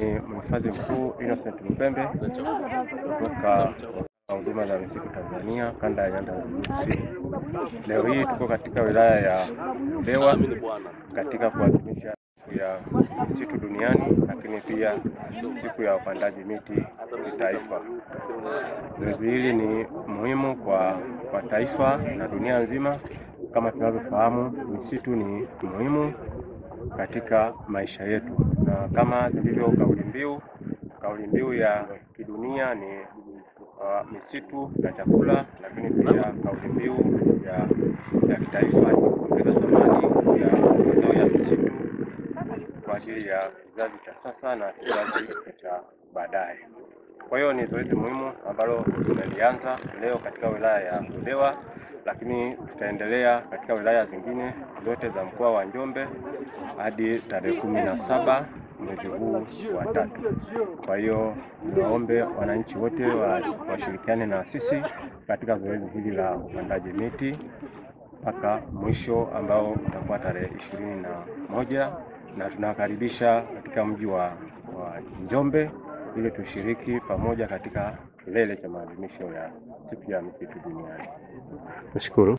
Ni mhifadhi mkuu Innocent Lupembe kutoka huduma za misitu Tanzania kanda ya Nyanda za Juu Kusini. Leo hii tuko katika wilaya ya Ludewa katika kuadhimisha siku ya misitu duniani, lakini pia siku ya upandaji miti kitaifa. Zoezi hili ni muhimu kwa taifa na dunia nzima. Kama tunavyofahamu, misitu ni muhimu katika maisha yetu, na kama zilivyo kauli mbiu ya kidunia ni misitu na chakula, lakini pia kauli mbiu ya kitaifa ni kuongeza thamani ya mazao ya misitu kwa ajili ya kizazi cha sasa na kizazi cha baadaye. Kwa hiyo ni zoezi muhimu ambalo tumelianza leo katika wilaya ya Ludewa, lakini tutaendelea katika wilaya zingine zote za mkoa wa Njombe hadi tarehe 17 mwezi huu wa 3. Kwa hiyo niwaombe wananchi wote washirikiane na sisi katika zoezi hili la upandaji miti mpaka mwisho ambao utakuwa tarehe 21, na tunakaribisha katika mji wa Njombe ili tushiriki pamoja katika kilele cha maadhimisho ya siku ya misitu duniani. Nashukuru.